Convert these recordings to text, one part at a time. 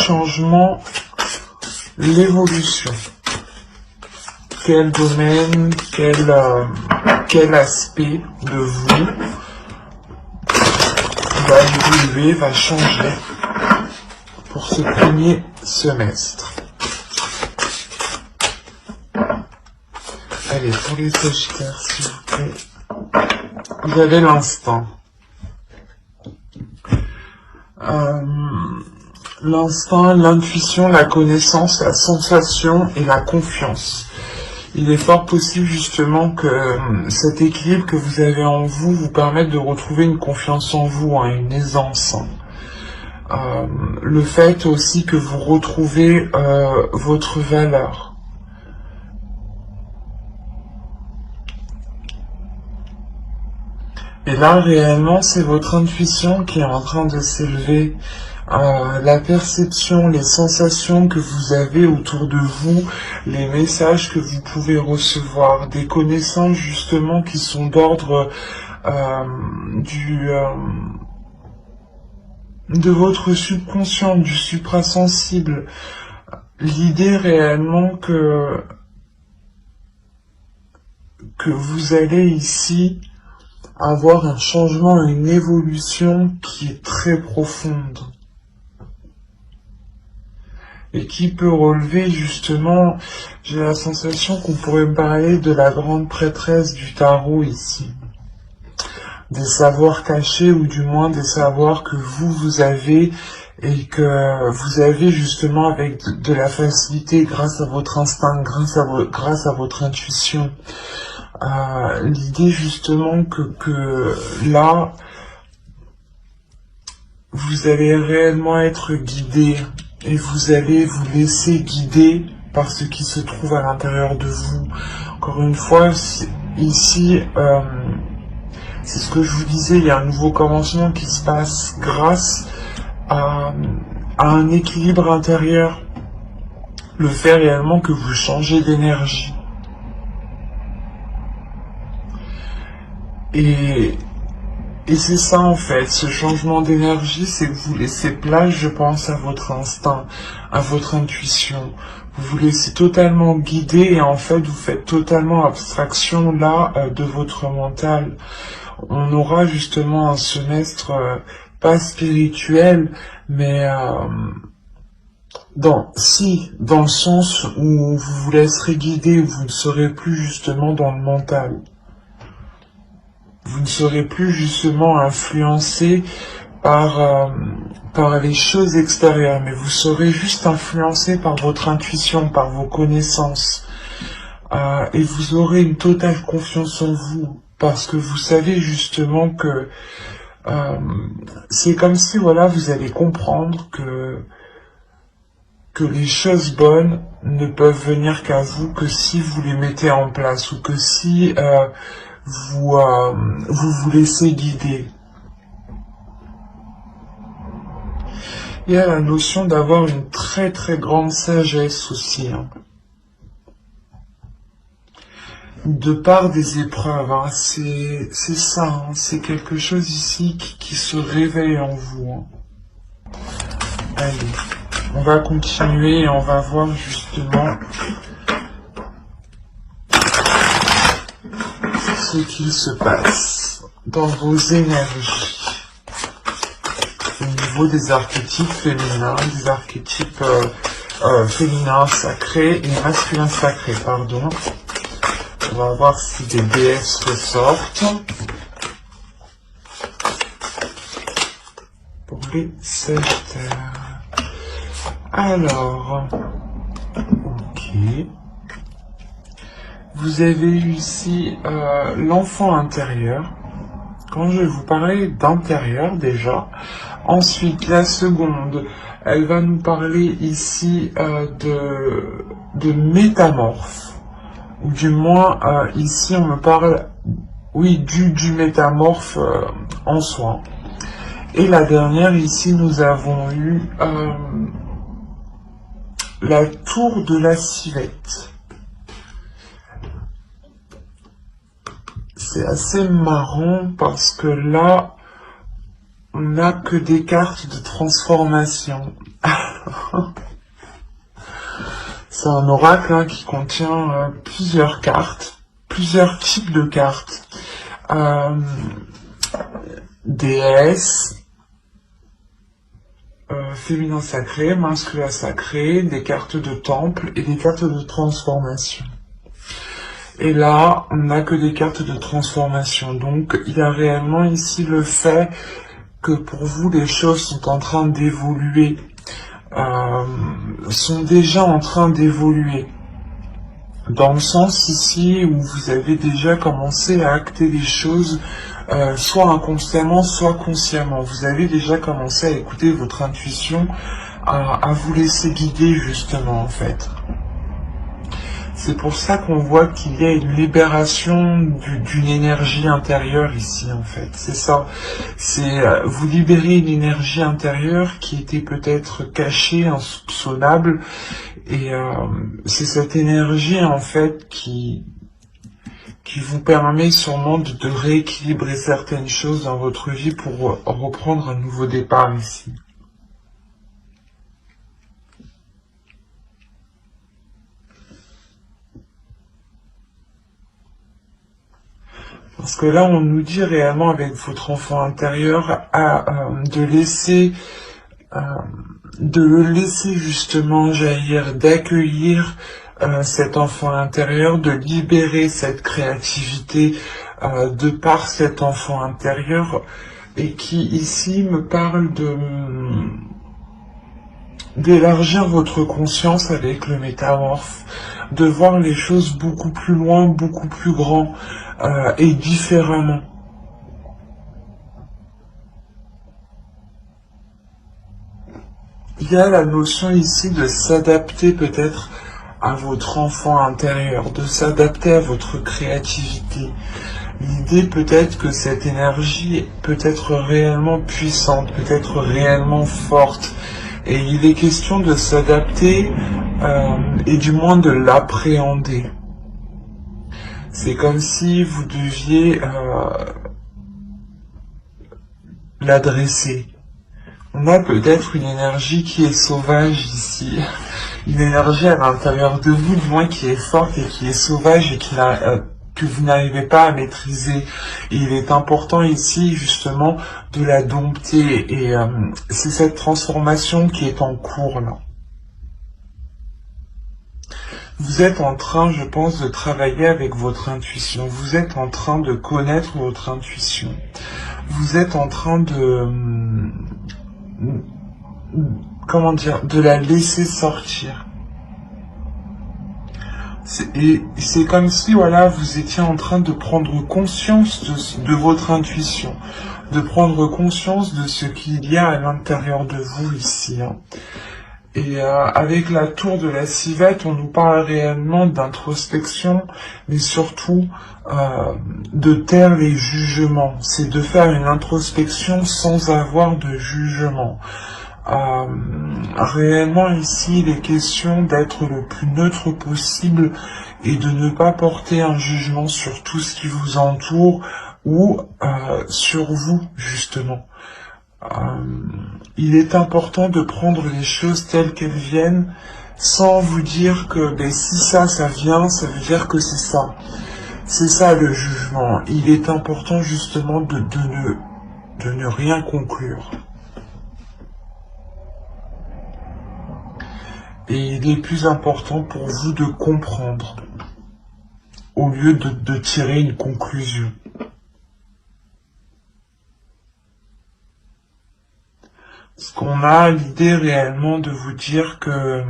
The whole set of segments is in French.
changement, l'évolution. Quel domaine, quel aspect de vous va évoluer, va changer pour ce premier semestre. Allez, pour les Sagittaires, s'il vous plaît. Vous avez l'instant. L'instinct, l'intuition, la connaissance, la sensation et la confiance. Il est fort possible justement que cet équilibre que vous avez en vous vous permette de retrouver une confiance en vous, hein, une aisance. Le fait aussi que vous retrouvez votre valeur. Et là, réellement, c'est votre intuition qui est en train de s'élever. La perception, les sensations que vous avez autour de vous, les messages que vous pouvez recevoir, des connaissances justement qui sont d'ordre de votre subconscient, du suprasensible. L'idée réellement que vous allez ici avoir un changement, une évolution qui est très profonde. Et qui peut relever justement, j'ai la sensation qu'on pourrait parler de la grande prêtresse du tarot ici. Des savoirs cachés ou du moins des savoirs que vous avez et que vous avez justement avec de la facilité grâce à votre instinct, grâce à votre intuition. L'idée justement que là, vous allez réellement être guidé. Et vous allez vous laisser guider par ce qui se trouve à l'intérieur de vous. Encore une fois, ici, c'est ce que je vous disais, il y a un nouveau commencement qui se passe grâce à un équilibre intérieur. Le fait réellement que vous changez d'énergie. Et c'est ça en fait, ce changement d'énergie, c'est que vous laissez place, je pense, à votre instinct, à votre intuition. Vous vous laissez totalement guider et en fait, vous faites totalement abstraction là de votre mental. On aura justement un semestre pas spirituel, mais dans le sens où vous vous laisserez guider, où vous ne serez plus justement dans le mental. Vous ne serez plus justement influencé par les choses extérieures, mais vous serez juste influencé par votre intuition, par vos connaissances. Et vous aurez une totale confiance en vous, parce que vous savez justement que c'est comme si voilà, vous allez comprendre que les choses bonnes ne peuvent venir qu'à vous que si vous les mettez en place, ou que si vous vous laissez guider. Il y a la notion d'avoir une très très grande sagesse aussi. Hein. De part des épreuves, hein. C'est ça, hein. C'est quelque chose ici qui se réveille en vous. Hein. Allez, on va continuer et on va voir justement ce qu'il se passe dans vos énergies au niveau des archétypes féminins, des archétypes féminins sacrés et masculins sacrés, pardon. On va voir si des déesses ressortent pour les Sagittaires. Alors, ok. Vous avez eu ici l'enfant intérieur. Quand je vais vous parler d'intérieur déjà. Ensuite, la seconde, elle va nous parler ici de métamorphe. Ou du moins, ici on me parle, oui, du métamorphe en soi. Et la dernière, ici, nous avons eu la tour de la civette. C'est assez marrant parce que là, on n'a que des cartes de transformation. C'est un oracle qui contient plusieurs cartes, plusieurs types de cartes. Déesse, féminin sacré, masculin sacré, des cartes de temple et des cartes de transformation. Et là, on n'a que des cartes de transformation. Donc, il y a réellement ici le fait que pour vous, les choses sont en train d'évoluer, sont déjà en train d'évoluer. Dans le sens ici où vous avez déjà commencé à acter les choses, soit inconsciemment, soit consciemment. Vous avez déjà commencé à écouter votre intuition, à vous laisser guider justement en fait. C'est pour ça qu'on voit qu'il y a une libération d'une énergie intérieure ici, en fait. C'est ça. C'est vous libérez une énergie intérieure qui était peut-être cachée, insoupçonnable. Et c'est cette énergie, en fait, qui vous permet sûrement de rééquilibrer certaines choses dans votre vie pour reprendre un nouveau départ ici. Parce que là, on nous dit réellement avec votre enfant intérieur de le laisser justement jaillir, d'accueillir cet enfant intérieur, de libérer cette créativité de par cet enfant intérieur et qui ici me parle d'élargir votre conscience avec le métamorphe, de voir les choses beaucoup plus loin, beaucoup plus grand et différemment. Il y a la notion ici de s'adapter peut-être à votre enfant intérieur, de s'adapter à votre créativité. L'idée peut-être que cette énergie peut être réellement puissante, peut être réellement forte. Et il est question de s'adapter et du moins de l'appréhender. C'est comme si vous deviez l'adresser. On a peut-être une énergie qui est sauvage ici. Une énergie à l'intérieur de vous, du moins qui est forte et qui est sauvage et que vous n'arrivez pas à maîtriser. Et il est important ici justement de la dompter. Et c'est cette transformation qui est en cours là. Vous êtes en train, je pense, de travailler avec votre intuition. Vous êtes en train de connaître votre intuition. Vous êtes en train de... comment dire, de la laisser sortir. C'est comme si, voilà, vous étiez en train de prendre conscience de votre intuition, de prendre conscience de ce qu'il y a à l'intérieur de vous ici. Et avec la tour de la civette, on nous parle réellement d'introspection, mais surtout de taire les jugements. C'est de faire une introspection sans avoir de jugement. Réellement ici, il est question d'être le plus neutre possible et de ne pas porter un jugement sur tout ce qui vous entoure ou sur vous, justement. Il est important de prendre les choses telles qu'elles viennent sans vous dire que si ça vient, ça veut dire que c'est ça. C'est ça le jugement. Il est important justement de ne rien conclure. Et il est plus important pour vous de comprendre au lieu de tirer une conclusion. Parce qu'on a l'idée réellement de vous dire que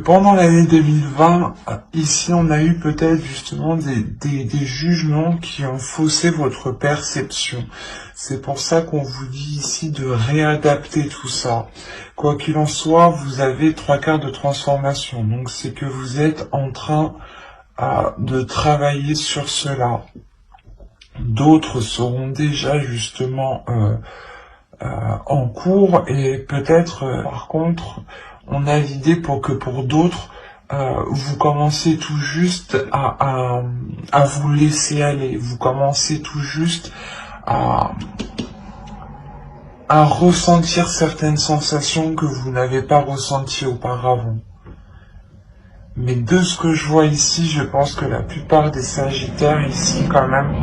pendant l'année 2020, ici on a eu peut-être justement des jugements qui ont faussé votre perception. C'est pour ça qu'on vous dit ici de réadapter tout ça. Quoi qu'il en soit, vous avez 3/4 de transformation. Donc c'est que vous êtes en train de travailler sur cela. D'autres seront déjà justement en cours et peut-être par contre on a l'idée pour d'autres vous commencez tout juste à vous laisser aller, vous commencez tout juste à à ressentir certaines sensations que vous n'avez pas ressenties auparavant. Mais de ce que je vois ici, je pense que la plupart des Sagittaires ici quand même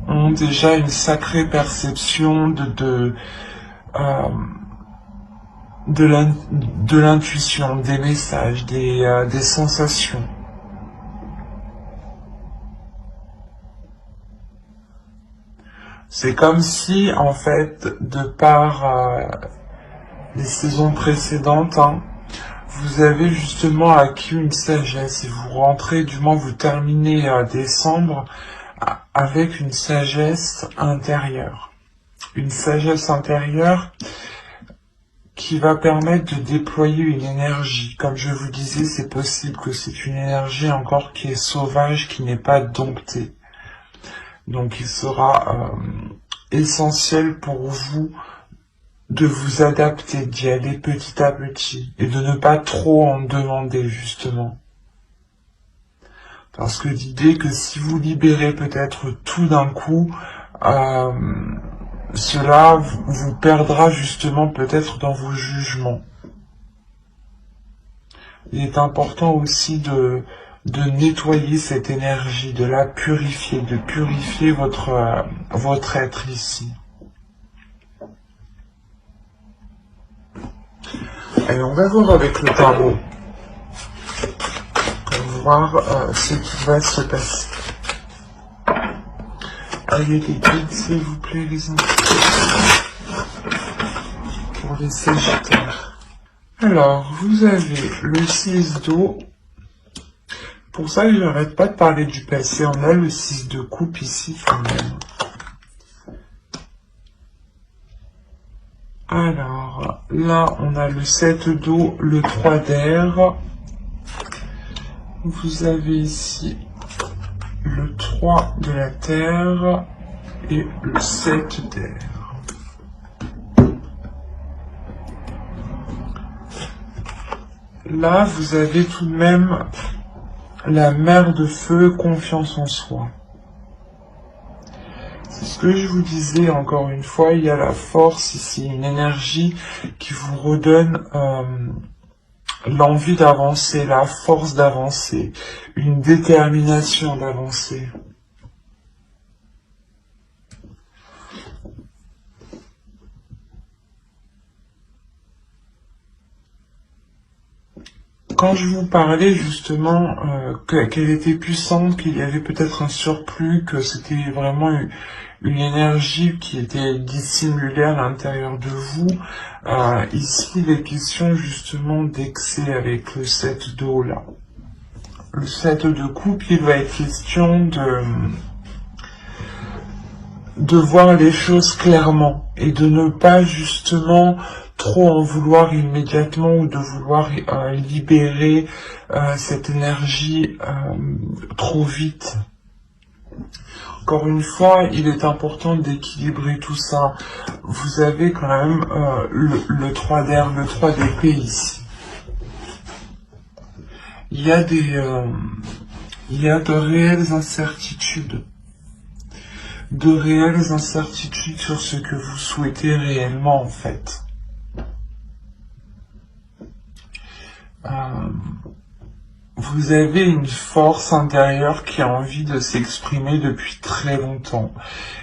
ont déjà une sacrée perception de l'intuition, des messages, des sensations. C'est comme si, en fait, de par les saisons précédentes, vous avez justement acquis une sagesse et vous rentrez, du moins vous terminez décembre avec une sagesse intérieure. Une sagesse intérieure qui va permettre de déployer une énergie. Comme je vous disais, c'est possible que c'est une énergie encore qui est sauvage, qui n'est pas domptée. Donc il sera essentiel pour vous de vous adapter, d'y aller petit à petit et de ne pas trop en demander justement. Parce que l'idée que si vous libérez peut-être tout d'un coup, cela vous perdra justement peut-être dans vos jugements. Il est important aussi de nettoyer cette énergie, de la purifier, de purifier votre être ici. Et on va voir avec le tarot, pour voir ce qui va se passer. Ayez des guides, s'il vous plaît, les enfants, pour les Sagittaires. Alors, vous avez le 6 d'eau. Pour ça, je n'arrête pas de parler du passé. On a le 6 de coupe ici, quand même. Alors, là, on a le 7 d'eau, le 3 d'air. Vous avez ici le 3 de la terre et le 7 d'air. Là, vous avez tout de même la mer de feu, confiance en soi. C'est ce que je vous disais, encore une fois, il y a la force ici, une énergie qui vous redonne l'envie d'avancer, la force d'avancer, une détermination d'avancer. Quand je vous parlais justement qu'elle était puissante, qu'il y avait peut-être un surplus, que c'était vraiment une énergie qui était dissimulée à l'intérieur de vous, ici il est question justement d'excès avec le 7 d'eau là. Le 7 de coupe, il va être question de voir les choses clairement et de ne pas justement trop en vouloir immédiatement ou de vouloir libérer cette énergie trop vite. Encore une fois, il est important d'équilibrer tout ça. Vous avez quand même le 3 d'air, le 3 d'épée ici. Il y a de réelles incertitudes. De réelles incertitudes sur ce que vous souhaitez réellement en fait. Vous avez une force intérieure qui a envie de s'exprimer depuis très longtemps.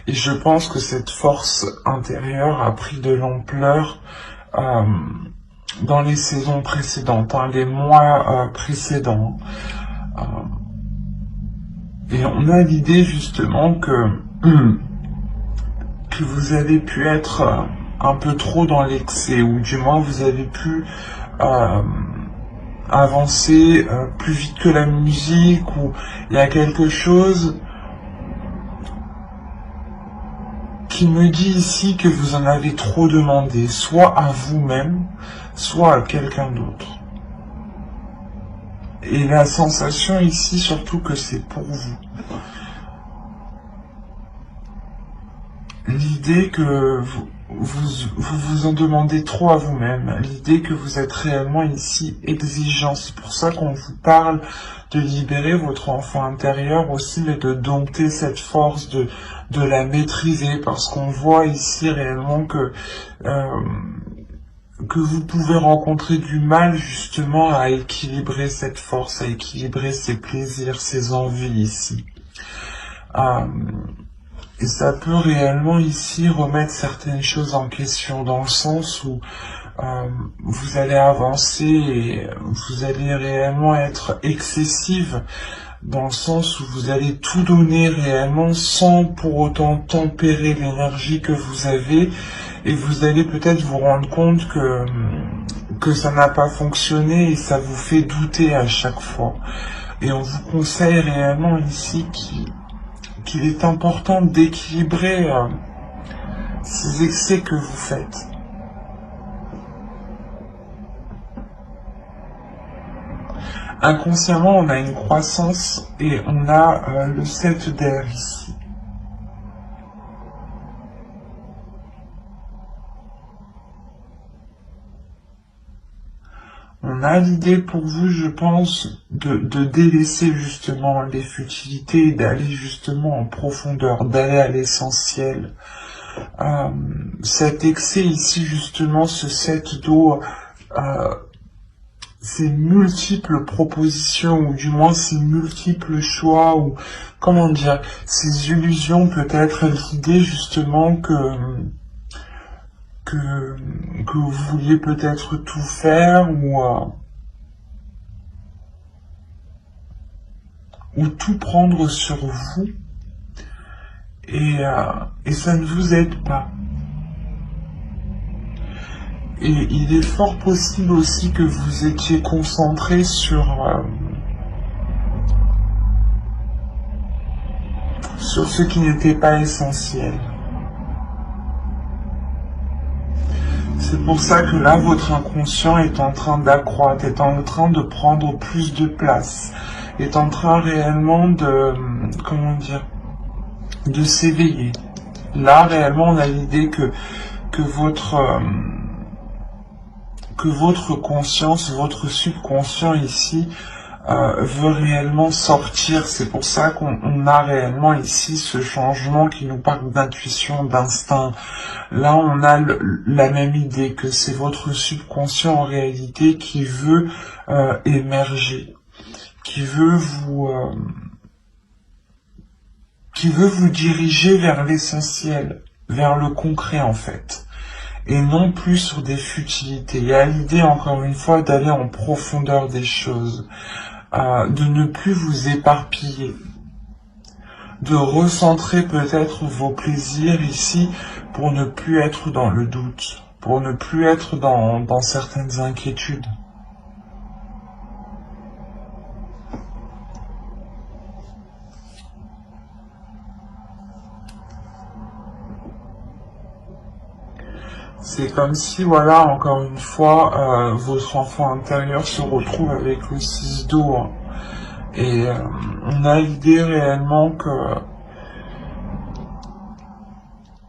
Et je pense que cette force intérieure a pris de l'ampleur dans les saisons précédentes, les mois précédents. Et on a l'idée justement que vous avez pu être un peu trop dans l'excès, ou du moins vous avez pu avancer plus vite que la musique, ou il y a quelque chose qui me dit ici que vous en avez trop demandé, soit à vous-même, soit à quelqu'un d'autre. Et la sensation ici, surtout que c'est pour vous. L'idée que vous en demandez trop à vous-même. L'idée que vous êtes réellement ici exigeant. C'est pour ça qu'on vous parle de libérer votre enfant intérieur aussi, mais de dompter cette force, de la maîtriser, parce qu'on voit ici réellement que vous pouvez rencontrer du mal justement à équilibrer cette force, à équilibrer ses plaisirs, ses envies ici. Et ça peut réellement ici remettre certaines choses en question, dans le sens où vous allez avancer et vous allez réellement être excessive, dans le sens où vous allez tout donner réellement sans pour autant tempérer l'énergie que vous avez, et vous allez peut-être vous rendre compte que ça n'a pas fonctionné et ça vous fait douter à chaque fois. Et on vous conseille réellement ici qu'il est important d'équilibrer ces excès que vous faites. Inconsciemment, on a une croissance et on a le 7 d'air ici. On a l'idée pour vous, je pense, de délaisser justement les futilités et d'aller justement en profondeur, d'aller à l'essentiel. Cet excès ici, justement, ce 7 d'eau, ces multiples propositions, ou du moins ces multiples choix, ou comment dire, ces illusions, peut-être l'idée justement que vous vouliez peut-être tout faire, ou tout prendre sur vous, et ça ne vous aide pas. Et il est fort possible aussi que vous étiez concentré sur ce qui n'était pas essentiel. C'est pour ça que là, votre inconscient est en train d'accroître, est en train de prendre plus de place, est en train réellement de, comment dire, de s'éveiller. Là, réellement, on a l'idée que votre conscience, votre subconscient ici, veut réellement sortir. C'est pour ça qu'on a réellement ici ce changement qui nous parle d'intuition, d'instinct. Là, on a la même idée que c'est votre subconscient en réalité qui veut émerger, qui veut vous diriger vers l'essentiel, vers le concret en fait, et non plus sur des futilités. Il y a l'idée encore une fois d'aller en profondeur des choses, de ne plus vous éparpiller, de recentrer peut-être vos plaisirs ici pour ne plus être dans le doute, pour ne plus être dans certaines inquiétudes. C'est comme si, voilà, encore une fois, votre enfant intérieur se retrouve avec le 6 d'eau. Hein. Et on a l'idée réellement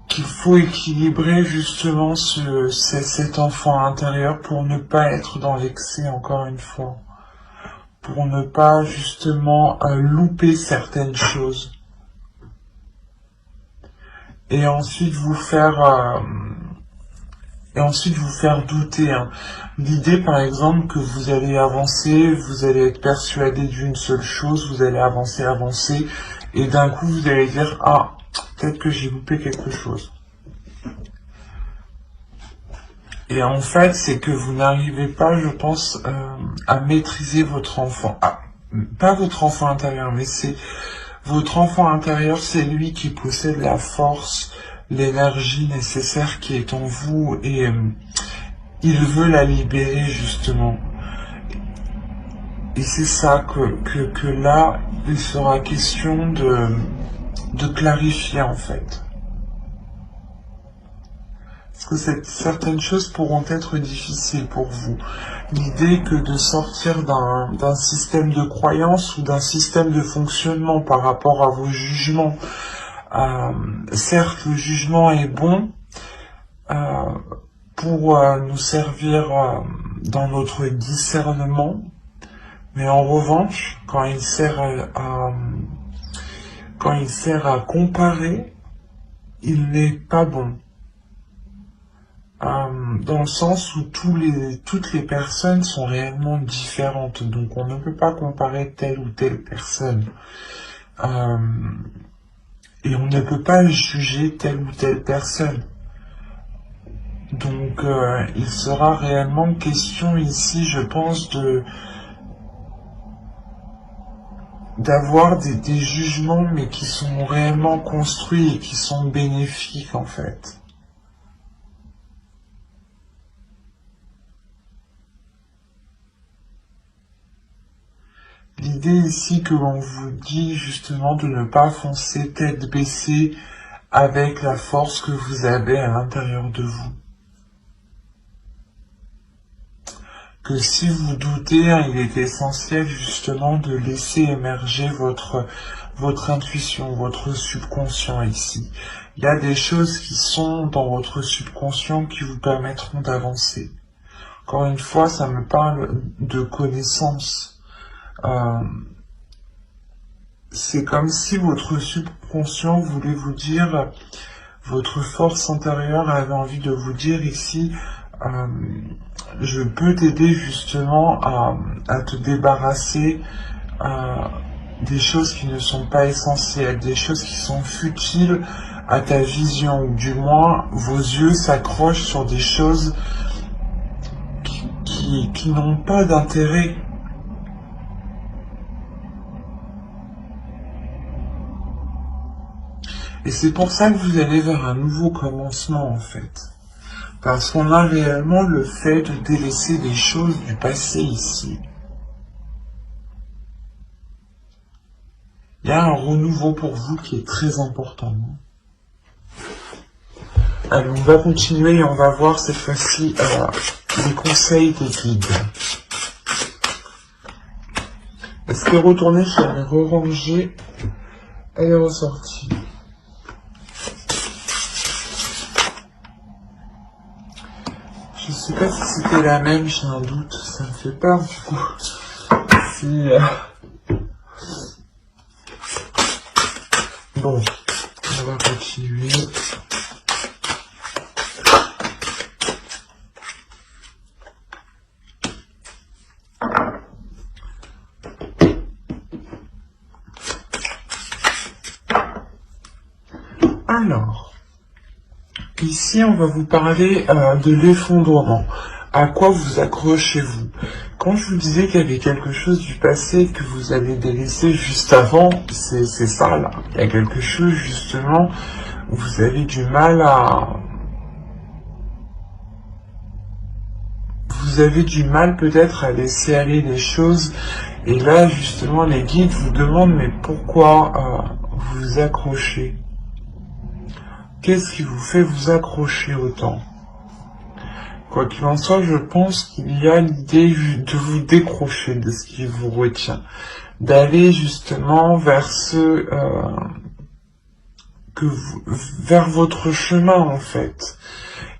qu'il faut équilibrer justement cet enfant intérieur pour ne pas être dans l'excès, encore une fois. Pour ne pas justement louper certaines choses. Et ensuite vous faire... douter. Hein. L'idée, par exemple, que vous allez avancer, vous allez être persuadé d'une seule chose, vous allez avancer, et d'un coup, vous allez dire, ah, peut-être que j'ai loupé quelque chose. Et en fait, c'est que vous n'arrivez pas, je pense, à maîtriser votre enfant. Ah, pas votre enfant intérieur, mais c'est votre enfant intérieur, c'est lui qui possède la force, l'énergie nécessaire qui est en vous, et il veut la libérer justement. Et c'est ça que là, il sera question de clarifier en fait. Parce que certaines choses pourront être difficiles pour vous. L'idée que de sortir d'un système de croyance ou d'un système de fonctionnement par rapport à vos jugements. Certes, le jugement est bon, euh, pour nous servir dans notre discernement, mais en revanche, quand il sert à comparer, il n'est pas bon. Dans le sens où toutes les personnes sont réellement différentes, donc on ne peut pas comparer telle ou telle personne. Et on ne peut pas juger telle ou telle personne. Donc il sera réellement question ici, je pense, d'avoir des jugements, mais qui sont réellement construits et qui sont bénéfiques en fait. L'idée ici que l'on vous dit justement de ne pas foncer tête baissée avec la force que vous avez à l'intérieur de vous. Que si vous doutez, il est essentiel justement de laisser émerger votre intuition, votre subconscient ici. Il y a des choses qui sont dans votre subconscient qui vous permettront d'avancer. Encore une fois, ça me parle de connaissance. C'est comme si votre subconscient voulait vous dire, votre force intérieure avait envie de vous dire ici, je peux t'aider justement à te débarrasser des choses qui ne sont pas essentielles, des choses qui sont futiles à ta vision, ou du moins vos yeux s'accrochent sur des choses qui n'ont pas d'intérêt. Et c'est pour ça que vous allez vers un nouveau commencement en fait. Parce qu'on a réellement le fait de délaisser les choses du passé ici. Il y a un renouveau pour vous qui est très important. Allez, on va continuer et on va voir cette fois-ci les conseils des guides. Est-ce qu'elle est retournée, je l'avais re-rangée, elle est ressortie. Je sais pas si c'était la même, j'ai un doute, ça me fait peur du coup. Si, Bon, on va continuer. Alors, ici on va vous parler de l'effondrement. À quoi vous accrochez-vous? Quand je vous disais qu'il y avait quelque chose du passé que vous avez délaissé juste avant, c'est ça là. Il y a quelque chose justement où vous avez du mal à... Vous avez du mal peut-être à laisser aller les choses. Et là justement les guides vous demandent mais pourquoi vous vous accrochez? Qu'est-ce qui vous fait vous accrocher autant? Quoi qu'il en soit, je pense qu'il y a l'idée de vous décrocher de ce qui vous retient, d'aller justement vers vers votre chemin en fait.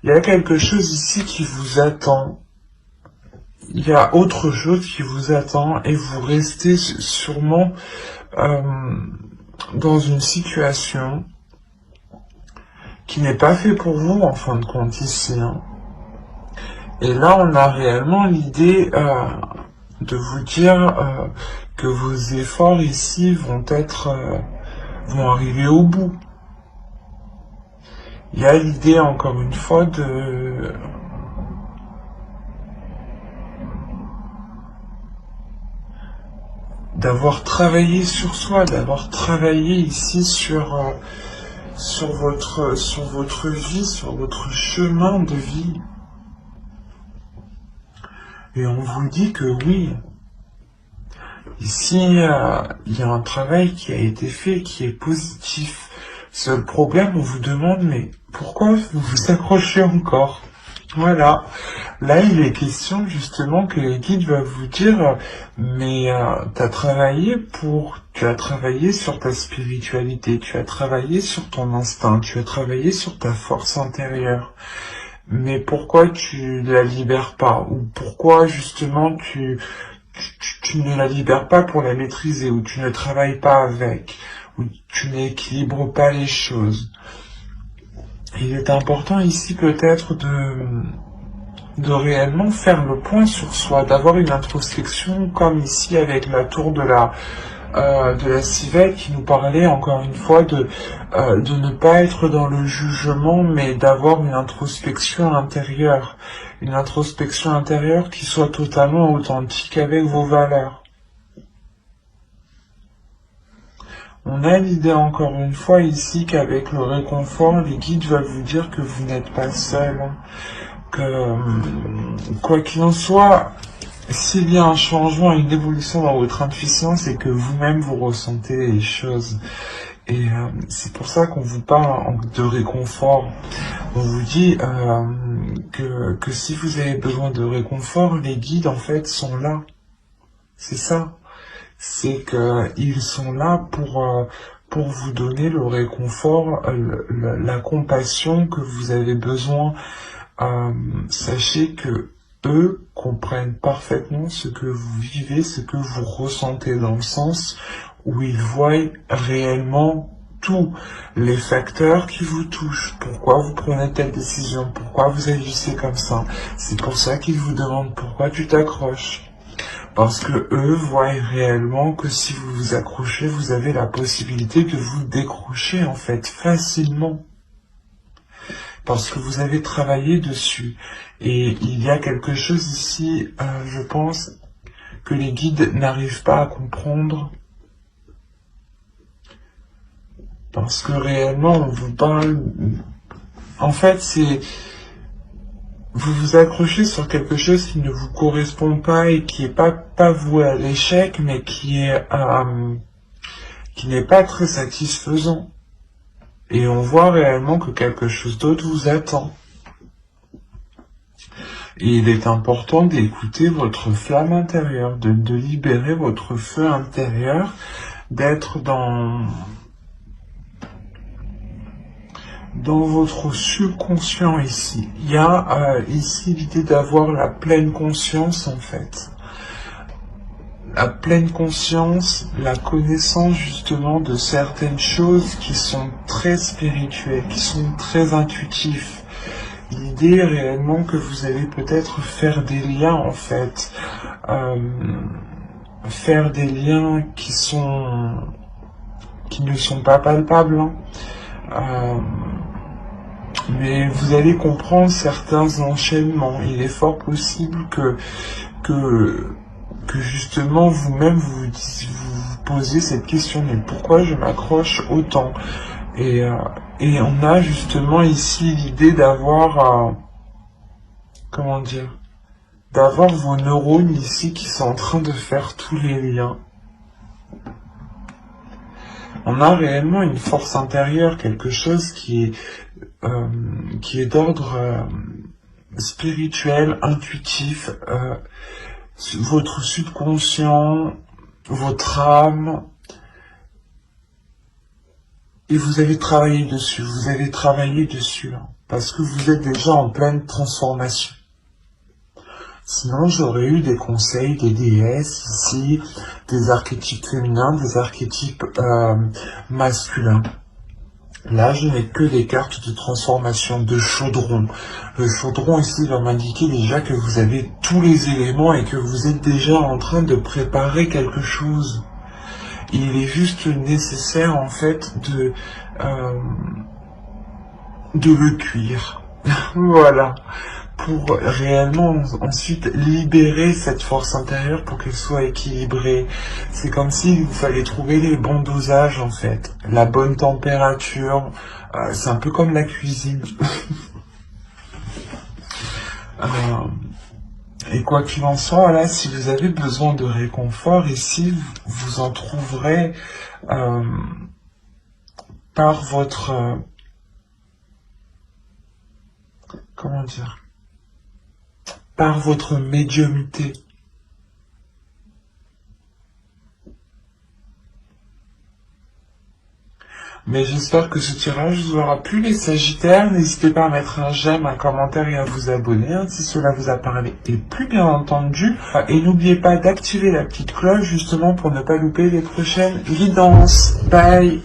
Il y a quelque chose ici qui vous attend. Il y a autre chose qui vous attend et vous restez sûrement dans une situation qui n'est pas faite pour vous en fin de compte ici. Et là, on a réellement l'idée de vous dire que vos efforts ici vont arriver au bout. Il y a l'idée, encore une fois, d'avoir travaillé sur soi, d'avoir travaillé ici sur votre vie, sur votre chemin de vie. Et on vous dit que oui, ici, il y a un travail qui a été fait, qui est positif. Seul problème, on vous demande, mais pourquoi vous vous accrochez encore? Voilà. Là, il est question justement que les guides vont vous dire, mais tu as travaillé sur ta spiritualité, tu as travaillé sur ton instinct, tu as travaillé sur ta force intérieure. Mais pourquoi tu la libères pas? Ou pourquoi justement tu ne la libères pas pour la maîtriser, ou tu ne travailles pas avec, ou tu n'équilibres pas les choses? Il est important ici peut-être de réellement faire le point sur soi, d'avoir une introspection comme ici avec la tour de la civette qui nous parlait encore une fois de ne pas être dans le jugement mais d'avoir une introspection intérieure qui soit totalement authentique avec vos valeurs. On a l'idée encore une fois ici qu'avec le réconfort, les guides veulent vous dire que vous n'êtes pas seul, hein, que quoi qu'il en soit, s'il y a un changement, une évolution dans votre intuition, c'est que vous-même vous ressentez les choses. Et c'est pour ça qu'on vous parle de réconfort. On vous dit que si vous avez besoin de réconfort, les guides en fait sont là. C'est ça. C'est qu'ils sont là pour vous donner le réconfort, la compassion que vous avez besoin. Sachez que eux comprennent parfaitement ce que vous vivez, ce que vous ressentez, dans le sens où ils voient réellement tous les facteurs qui vous touchent. Pourquoi vous prenez telle décision? Pourquoi vous agissez comme ça? C'est pour ça qu'ils vous demandent pourquoi tu t'accroches. Parce que eux voient réellement que si vous vous accrochez, vous avez la possibilité de vous décrocher en fait facilement. Parce que vous avez travaillé dessus. Et il y a quelque chose ici, je pense, que les guides n'arrivent pas à comprendre. Parce que réellement, on vous parle... En fait, c'est... Vous vous accrochez sur quelque chose qui ne vous correspond pas et qui est pas voué à l'échec, mais qui n'est pas très satisfaisant. Et on voit réellement que quelque chose d'autre vous attend. Et il est important d'écouter votre flamme intérieure, de libérer votre feu intérieur, d'être dans votre subconscient ici. Il y a ici l'idée d'avoir la pleine conscience en fait. La pleine conscience, la connaissance justement de certaines choses qui sont très spirituelles, qui sont très intuitives. L'idée est réellement que vous allez peut-être faire des liens en fait, faire des liens qui ne sont pas palpables, hein. Mais vous allez comprendre certains enchaînements. Il est fort possible que justement vous-même vous posez cette question, mais pourquoi je m'accroche autant? Et on a justement ici l'idée d'avoir, comment dire, d'avoir vos neurones ici qui sont en train de faire tous les liens. On a réellement une force intérieure, quelque chose qui est d'ordre spirituel, intuitif, votre subconscient, votre âme, et vous avez travaillé dessus, hein, parce que vous êtes déjà en pleine transformation. Sinon, j'aurais eu des conseils, des déesses ici, des archétypes féminins, des archétypes masculins. Là, je n'ai que des cartes de transformation, de chaudron. Le chaudron ici va m'indiquer déjà que vous avez tous les éléments et que vous êtes déjà en train de préparer quelque chose. Il est juste nécessaire en fait de le cuire. Voilà. Pour réellement ensuite libérer cette force intérieure pour qu'elle soit équilibrée. C'est comme s'il vous fallait trouver les bons dosages en fait, la bonne température, c'est un peu comme la cuisine. Et quoi qu'il en soit, là, si vous avez besoin de réconfort, ici, vous en trouverez par votre... comment dire? par votre médiumnité. Mais j'espère que ce tirage vous aura plu, les Sagittaires. N'hésitez pas à mettre un j'aime, un commentaire et à vous abonner si cela vous a parlé et plus bien entendu. Et n'oubliez pas d'activer la petite cloche justement pour ne pas louper les prochaines guidances. Bye!